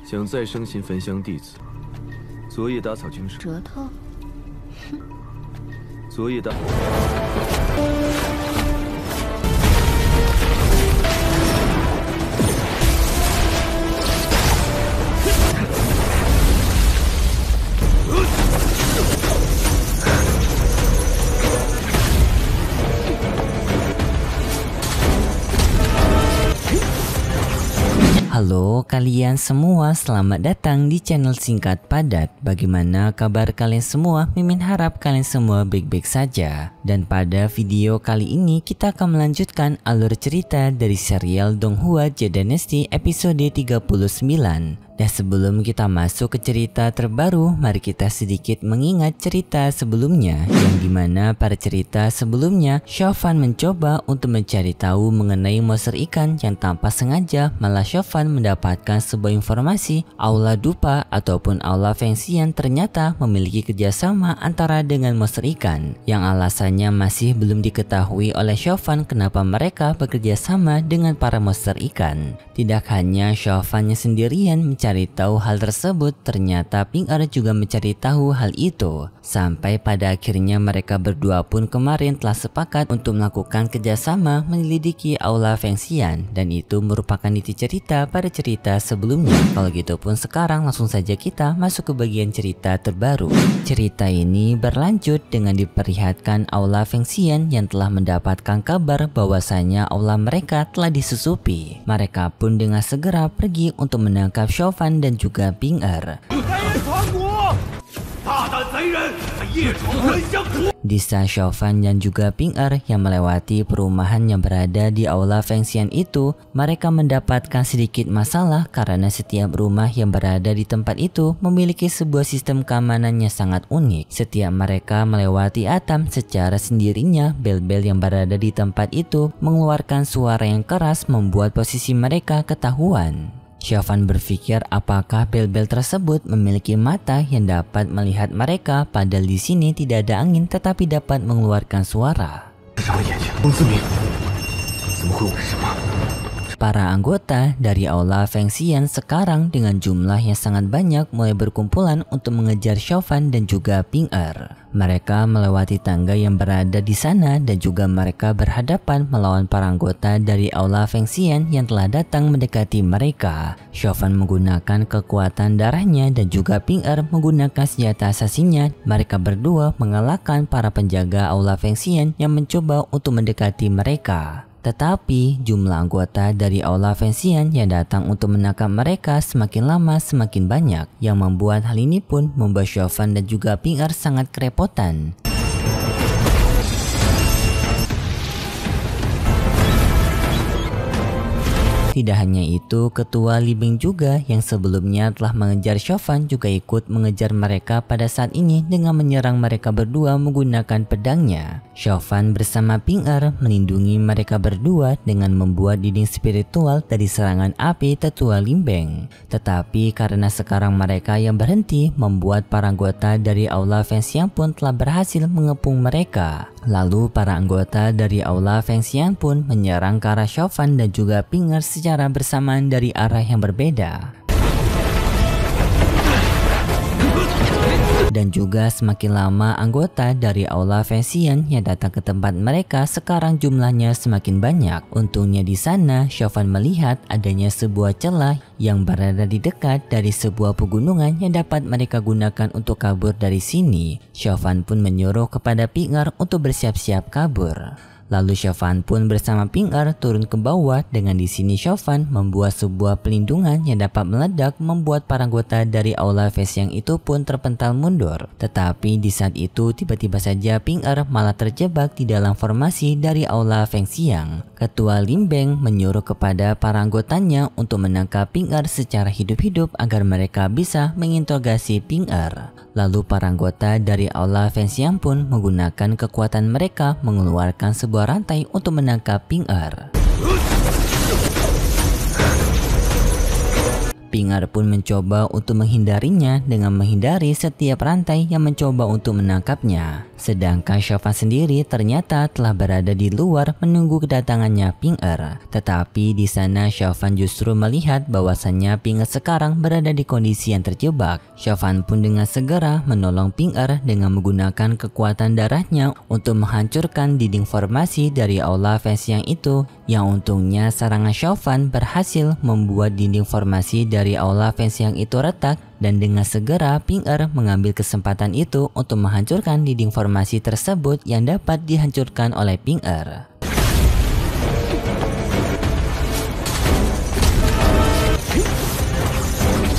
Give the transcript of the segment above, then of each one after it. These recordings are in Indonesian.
想再生擒焚香弟子，昨夜打草惊蛇。舌头。昨夜打。 Halo kalian semua, selamat datang di channel Singkat Padat. Bagaimana kabar kalian semua? Mimin harap kalian semua baik-baik saja. Dan pada video kali ini kita akan melanjutkan alur cerita dari serial Donghua The Dynasty episode 39. Dan sebelum kita masuk ke cerita terbaru, mari kita sedikit mengingat cerita sebelumnya, yang dimana pada cerita sebelumnya Chauvin mencoba untuk mencari tahu mengenai monster ikan yang tanpa sengaja malah Chauvin mendapatkan sebuah informasi Aula Dupa ataupun Aula Fengxian ternyata memiliki kerjasama antara dengan monster ikan, yang alasannya masih belum diketahui oleh Chauvin kenapa mereka bekerja sama dengan para monster ikan. Tidak hanya Chauvinnya sendirian mencari tahu hal tersebut, ternyata Ping Er juga mencari tahu hal itu. Sampai pada akhirnya mereka berdua pun kemarin telah sepakat untuk melakukan kerjasama menyelidiki Aula Fengxian, dan itu merupakan inti cerita pada cerita sebelumnya. Kalau gitu pun sekarang langsung saja kita masuk ke bagian cerita terbaru. Cerita ini berlanjut dengan diperlihatkan Aula Fengxian yang telah mendapatkan kabar bahwasanya aula mereka telah disusupi. Mereka pun dengan segera pergi untuk menangkap Chauvin dan juga Ping Er. Di saat Chauvin dan juga Ping Er yang melewati perumahan yang berada di Aula Fengxian itu, mereka mendapatkan sedikit masalah karena setiap rumah yang berada di tempat itu memiliki sebuah sistem keamanan yang sangat unik. Setiap mereka melewati atap secara sendirinya, bel-bel yang berada di tempat itu mengeluarkan suara yang keras membuat posisi mereka ketahuan. Chauvin berpikir apakah bel-bel tersebut memiliki mata yang dapat melihat mereka, padahal di sini tidak ada angin tetapi dapat mengeluarkan suara. Para anggota dari Aula Fengxian sekarang dengan jumlah yang sangat banyak mulai berkumpulan untuk mengejar Chauvin dan juga Ping Er. Mereka melewati tangga yang berada di sana dan juga mereka berhadapan melawan para anggota dari Aula Fengxian yang telah datang mendekati mereka. Chauvin menggunakan kekuatan darahnya dan juga Ping Er menggunakan senjata asasinya. Mereka berdua mengalahkan para penjaga Aula Fengxian yang mencoba untuk mendekati mereka. Tetapi jumlah anggota dari Aula Fengxian yang datang untuk menangkap mereka semakin lama semakin banyak, yang membuat hal ini pun membuat Chauvin dan juga Ping Er sangat kerepotan. Tidak hanya itu, ketua Li Bing juga yang sebelumnya telah mengejar Chauvin juga ikut mengejar mereka pada saat ini dengan menyerang mereka berdua menggunakan pedangnya. Chauvin bersama Ping Er melindungi mereka berdua dengan membuat dinding spiritual dari serangan api tetua Li Bing. Tetapi karena sekarang mereka yang berhenti, membuat para anggota dari Aula Fengxian pun telah berhasil mengepung mereka. Lalu para anggota dari Aula Fengxian pun menyerang ke arah Chauvin dan juga Ping Er secara bersamaan dari arah yang berbeda. Dan juga semakin lama anggota dari Aula Fengxian yang datang ke tempat mereka sekarang jumlahnya semakin banyak. Untungnya di sana Chauvin melihat adanya sebuah celah yang berada di dekat dari sebuah pegunungan yang dapat mereka gunakan untuk kabur dari sini. Chauvin pun menyuruh kepada Ping Er untuk bersiap-siap kabur. Lalu Chauvin pun bersama Ping Er turun ke bawah. Dengan di sini Chauvin membuat sebuah pelindungan yang dapat meledak, membuat para anggota dari Aula Fengxian itu pun terpental mundur. Tetapi di saat itu tiba-tiba saja Ping Er malah terjebak di dalam formasi dari Aula Fengxian. Ketua Li Bing menyuruh kepada para anggotanya untuk menangkap Ping Er secara hidup-hidup agar mereka bisa menginterogasi Ping Er. Lalu para anggota dari Aula Fengxian pun menggunakan kekuatan mereka mengeluarkan sebuah rantai untuk menangkap Ping Er. Ping Er pun mencoba untuk menghindarinya dengan menghindari setiap rantai yang mencoba untuk menangkapnya. Sedangkan Chauvin sendiri ternyata telah berada di luar menunggu kedatangannya Ping Er. Tetapi di sana Chauvin justru melihat bahwasannya Ping Er sekarang berada di kondisi yang terjebak. Chauvin pun dengan segera menolong Ping Er dengan menggunakan kekuatan darahnya untuk menghancurkan dinding formasi dari aula Feng Xiang itu, yang untungnya serangan Chauvin berhasil membuat dinding formasi dari aula Feng Xiang itu retak, dan dengan segera Ping Er mengambil kesempatan itu untuk menghancurkan dinding formasi tersebut yang dapat dihancurkan oleh Ping Er.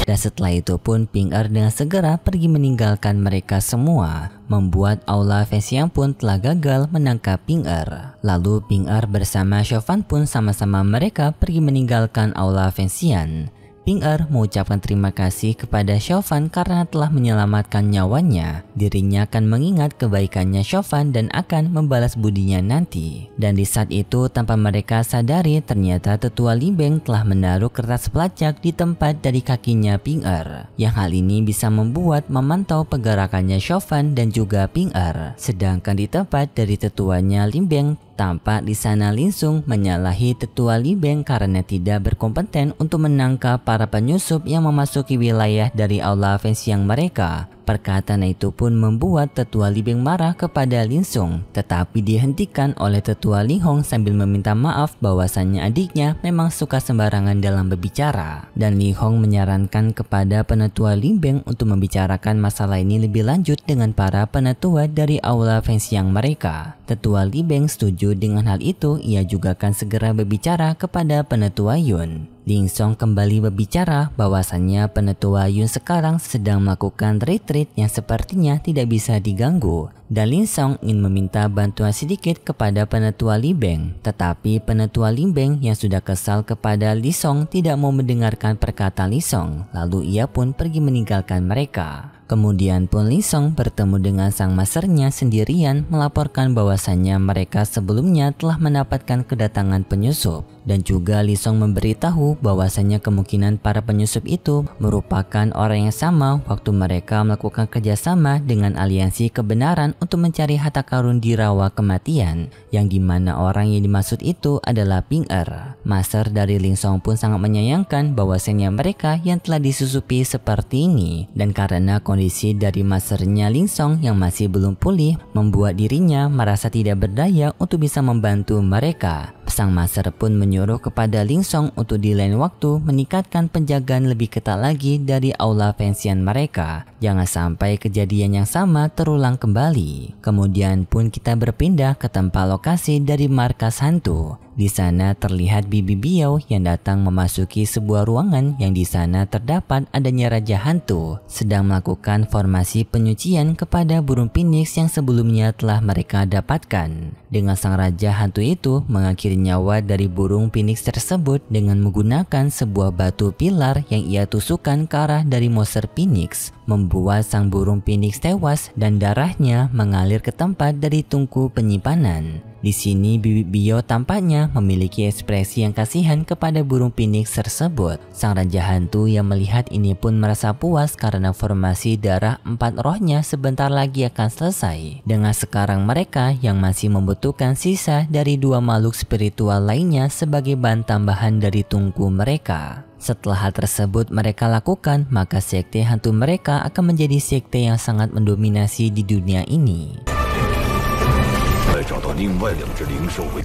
Dan setelah itu pun Ping Er dengan segera pergi meninggalkan mereka semua, membuat aula Feng Xiang pun telah gagal menangkap Ping Er. Lalu Ping Er bersama Chauvin pun sama-sama mereka pergi meninggalkan aula Feng Xiang. Ping Er mengucapkan terima kasih kepada Chauvin karena telah menyelamatkan nyawanya. Dirinya akan mengingat kebaikannya Chauvin dan akan membalas budinya nanti. Dan di saat itu tanpa mereka sadari ternyata tetua Li Beng telah menaruh kertas pelacak di tempat dari kakinya Ping Er. Yang hal ini bisa membuat memantau pergerakannya Chauvin dan juga Ping Er. Sedangkan di tempat dari tetuanya Li Beng, tampak di sana Lin Sung menyalahi tetua Li Beng karena tidak berkompeten untuk menangkap para penyusup yang memasuki wilayah dari aula Feng Xiang mereka. Perkataan itu pun membuat tetua Li Beng marah kepada Lin Sung, tetapi dihentikan oleh tetua Li Hong sambil meminta maaf bahwasannya adiknya memang suka sembarangan dalam berbicara. Dan Li Hong menyarankan kepada penetua Li Beng untuk membicarakan masalah ini lebih lanjut dengan para penetua dari aula Feng Xiang mereka. Tetua Li Beng setuju dengan hal itu, ia juga akan segera berbicara kepada penetua Yun. Lin Song kembali berbicara bahwasannya penetua Yun sekarang sedang melakukan retreat yang sepertinya tidak bisa diganggu, dan Lin Song ingin meminta bantuan sedikit kepada penetua Li Beng. Tetapi penetua Li Beng yang sudah kesal kepada Li Song tidak mau mendengarkan perkataan Li Song, lalu ia pun pergi meninggalkan mereka. Kemudian pun Li Song bertemu dengan sang masternya sendirian melaporkan bahwasannya mereka sebelumnya telah mendapatkan kedatangan penyusup. Dan juga Li Song memberitahu bahwasannya kemungkinan para penyusup itu merupakan orang yang sama waktu mereka melakukan kerjasama dengan aliansi kebenaran untuk mencari harta karun di rawa kematian, yang dimana orang yang dimaksud itu adalah Ping Er. Master dari Lin Song pun sangat menyayangkan bahwasannya mereka yang telah disusupi seperti ini, dan karena kondisi dari masternya Lin Song yang masih belum pulih membuat dirinya merasa tidak berdaya untuk bisa membantu mereka. Sang master pun menyuruh kepada Lin Song untuk di lain waktu meningkatkan penjagaan lebih ketat lagi dari aula Feng Xiang mereka. Jangan sampai kejadian yang sama terulang kembali. Kemudian pun kita berpindah ke tempat lokasi dari markas hantu. Di sana terlihat Bibi Biao yang datang memasuki sebuah ruangan yang di sana terdapat adanya Raja Hantu sedang melakukan formasi penyucian kepada burung phoenix yang sebelumnya telah mereka dapatkan. Dengan sang Raja Hantu itu mengakhiri nyawa dari burung phoenix tersebut dengan menggunakan sebuah batu pilar yang ia tusukkan ke arah dari monster phoenix, membuat sang burung phoenix tewas dan darahnya mengalir ke tempat dari tungku penyimpanan. Di sini Bibi Biao tampaknya memiliki ekspresi yang kasihan kepada burung phoenix tersebut. Sang Raja Hantu yang melihat ini pun merasa puas karena formasi darah 4 rohnya sebentar lagi akan selesai. Dengan sekarang mereka yang masih membutuhkan sisa dari 2 makhluk spiritual lainnya sebagai bahan tambahan dari tungku mereka. Setelah hal tersebut mereka lakukan, maka sekte hantu mereka akan menjadi sekte yang sangat mendominasi di dunia ini. 找到另外2只灵兽为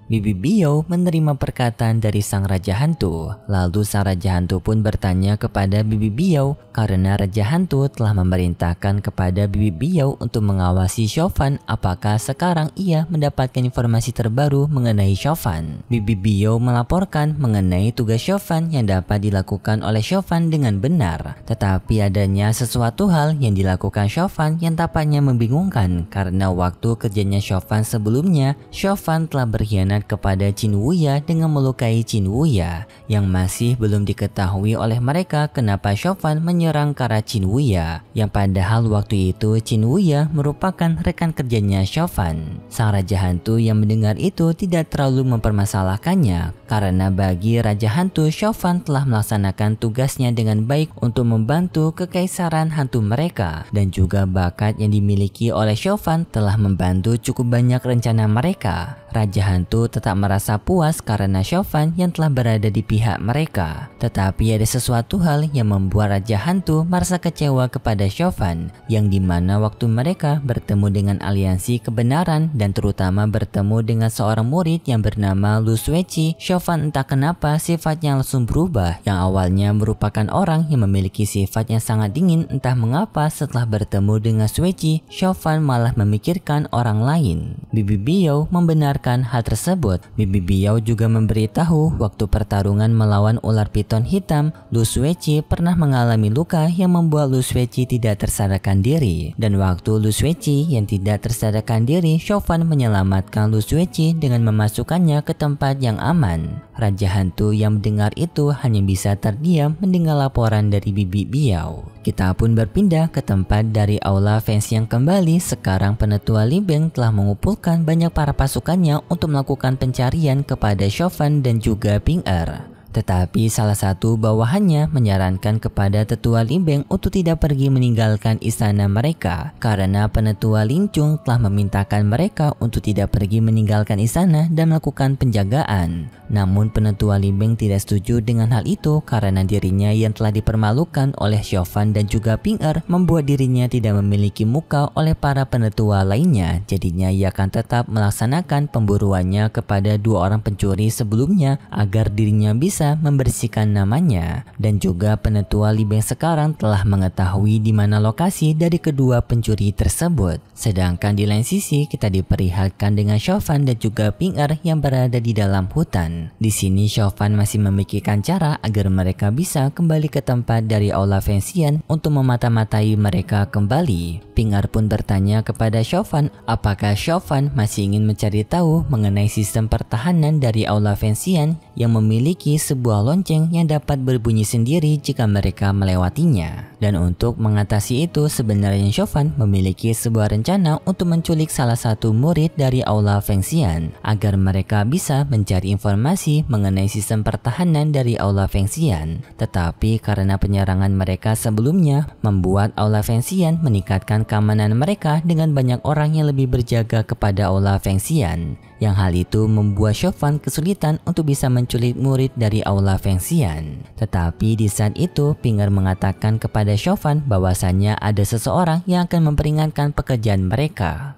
Bibi Biao menerima perkataan dari sang Raja Hantu. Lalu sang Raja Hantu pun bertanya kepada Bibi Biao karena Raja Hantu telah memerintahkan kepada Bibi Biao untuk mengawasi Chauvin apakah sekarang ia mendapatkan informasi terbaru mengenai Chauvin. Bibi Biao melaporkan mengenai tugas Chauvin yang dapat dilakukan oleh Chauvin dengan benar. Tetapi adanya sesuatu hal yang dilakukan Chauvin yang tampaknya membingungkan karena waktu kerjanya Chauvin sebelumnya, Chauvin telah berkhianat berkhianat kepada Qin Wuya dengan melukai Qin Wuya, yang masih belum diketahui oleh mereka kenapa Chauvin menyerang ke arah Qin Wuya, yang padahal waktu itu Qin Wuya merupakan rekan kerjanya Chauvin. Sang Raja Hantu yang mendengar itu tidak terlalu mempermasalahkannya, karena bagi Raja Hantu, Chauvin telah melaksanakan tugasnya dengan baik untuk membantu kekaisaran hantu mereka, dan juga bakat yang dimiliki oleh Chauvin telah membantu cukup banyak rencana mereka. Raja Hantu tetap merasa puas karena Chauvin yang telah berada di pihak mereka. Tetapi ada sesuatu hal yang membuat Raja Hantu merasa kecewa kepada Chauvin, yang dimana waktu mereka bertemu dengan aliansi kebenaran dan terutama bertemu dengan seorang murid yang bernama Lu Suiqi, Chauvin entah kenapa sifatnya langsung berubah. Yang awalnya merupakan orang yang memiliki sifat yang sangat dingin, entah mengapa setelah bertemu dengan Suiqi, Chauvin malah memikirkan orang lain. Bibi Biao membenarkan hal tersebut. Bibi Biao juga memberitahu waktu pertarungan melawan ular piton hitam, Lu Suiqi pernah mengalami luka yang membuat Lu Suiqi tidak tersadarkan diri. Dan waktu Lu Suiqi yang tidak tersadarkan diri, Chauvin menyelamatkan Lu Suiqi dengan memasukkannya ke tempat yang aman. Raja Hantu yang mendengar itu hanya bisa terdiam mendengar laporan dari Bibi Biao. Kita pun berpindah ke tempat dari Aula Feng Xian kembali. Sekarang Penetua Li Beng telah mengumpulkan banyak para pasukannya untuk melakukan pencarian kepada Chauvin dan juga Ping Er. Tetapi salah satu bawahannya menyarankan kepada Tetua Li Beng untuk tidak pergi meninggalkan istana mereka, karena Penetua Lin Chung telah memintakan mereka untuk tidak pergi meninggalkan istana dan melakukan penjagaan. Namun Penetua Li Beng tidak setuju dengan hal itu karena dirinya yang telah dipermalukan oleh Chauvin dan juga Ping Er membuat dirinya tidak memiliki muka oleh para penetua lainnya. Jadinya ia akan tetap melaksanakan pemburuannya kepada dua orang pencuri sebelumnya agar dirinya bisa membersihkan namanya. Dan juga Penetua Li Beng sekarang telah mengetahui di mana lokasi dari kedua pencuri tersebut. Sedangkan di lain sisi kita diperlihatkan dengan Chauvin dan juga Ping Er yang berada di dalam hutan. Di sini Chauvin masih memikirkan cara agar mereka bisa kembali ke tempat dari Aula Feng Xian untuk memata-matai mereka kembali. Ping Er pun bertanya kepada Chauvin apakah Chauvin masih ingin mencari tahu mengenai sistem pertahanan dari Aula Feng Xian yang memiliki sebuah lonceng yang dapat berbunyi sendiri jika mereka melewatinya. Dan untuk mengatasi itu sebenarnya Chauvin memiliki sebuah rencana untuk menculik salah satu murid dari Aula Feng Xian agar mereka bisa mencari informasi mengenai sistem pertahanan dari Aula Feng Xian. Tetapi karena penyerangan mereka sebelumnya membuat Aula Feng Xian meningkatkan keamanan mereka dengan banyak orang yang lebih berjaga kepada Aula Feng Xian. Yang hal itu membuat Chauvin kesulitan untuk bisa menculik murid dari Aula Feng Xian. Tetapi di saat itu Ping Er mengatakan kepada Chauvin bahwasannya ada seseorang yang akan memperingatkan pekerjaan mereka.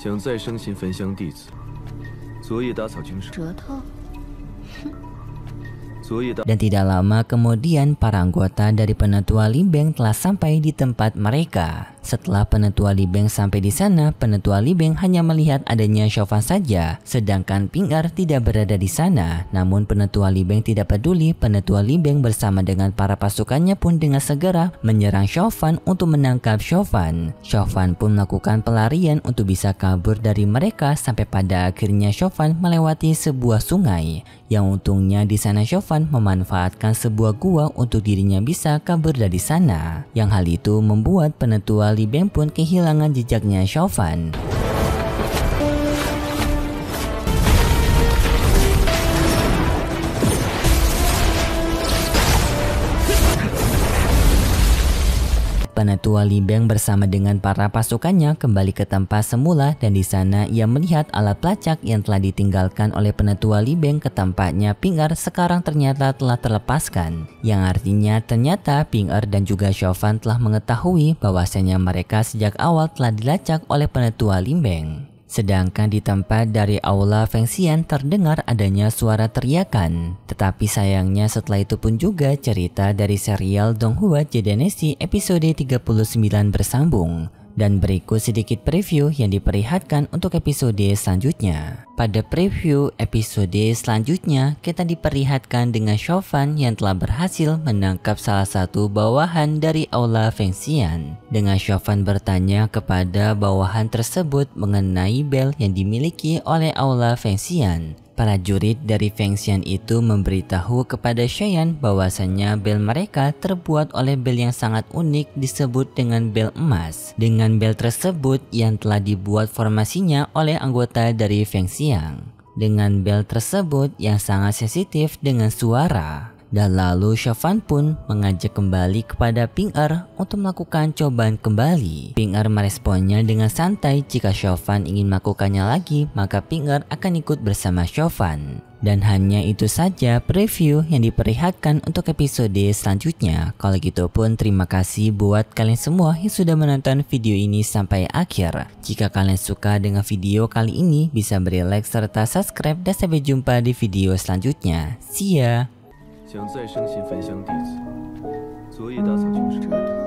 想再生擒焚香弟子，昨夜打草惊蛇。舌头。 Dan tidak lama kemudian para anggota dari Penetua Li Beng telah sampai di tempat mereka. Setelah Penetua Li Beng sampai di sana, Penetua Li Beng hanya melihat adanya Chauvin saja, sedangkan Ping Er tidak berada di sana. Namun Penetua Li Beng tidak peduli. Penetua Li Beng bersama dengan para pasukannya pun dengan segera menyerang Chauvin untuk menangkap Chauvin. Chauvin pun melakukan pelarian untuk bisa kabur dari mereka sampai pada akhirnya Chauvin melewati sebuah sungai. Yang untungnya di sana Chauvin memanfaatkan sebuah gua untuk dirinya bisa kabur dari sana. Yang hal itu membuat Penetua Li Beng pun kehilangan jejaknya Chauvin. Penetua Li Beng bersama dengan para pasukannya kembali ke tempat semula dan di sana ia melihat alat pelacak yang telah ditinggalkan oleh Penetua Li Beng ke tempatnya Ping Er sekarang ternyata telah terlepaskan. Yang artinya ternyata Ping Er dan juga Chauvin telah mengetahui bahwasanya mereka sejak awal telah dilacak oleh Penetua Li Beng. Sedangkan di tempat dari Aula Feng Xian terdengar adanya suara teriakan. Tetapi sayangnya setelah itu pun juga cerita dari serial Donghua Dynasty episode 39 bersambung. Dan berikut sedikit preview yang diperlihatkan untuk episode selanjutnya. Pada preview episode selanjutnya, kita diperlihatkan dengan Chauvin yang telah berhasil menangkap salah satu bawahan dari Aula Feng Xian. Dengan Chauvin bertanya kepada bawahan tersebut mengenai bel yang dimiliki oleh Aula Feng Xian. Prajurit dari Feng Xian itu memberitahu kepada Shayan bahwasannya bel mereka terbuat oleh bel yang sangat unik disebut dengan bel emas. Dengan bel tersebut yang telah dibuat formasinya oleh anggota dari Feng Xian. Dengan bel tersebut yang sangat sensitif dengan suara. Dan lalu Chauvin pun mengajak kembali kepada Ping Er untuk melakukan cobaan kembali. Ping Er meresponnya dengan santai jika Chauvin ingin melakukannya lagi, maka Ping Er akan ikut bersama Chauvin. Dan hanya itu saja preview yang diperlihatkan untuk episode selanjutnya. Kalau gitu pun terima kasih buat kalian semua yang sudah menonton video ini sampai akhir. Jika kalian suka dengan video kali ini, bisa beri like serta subscribe dan sampai jumpa di video selanjutnya. See ya! 想再生擒焚香弟子，昨夜打草惊蛇。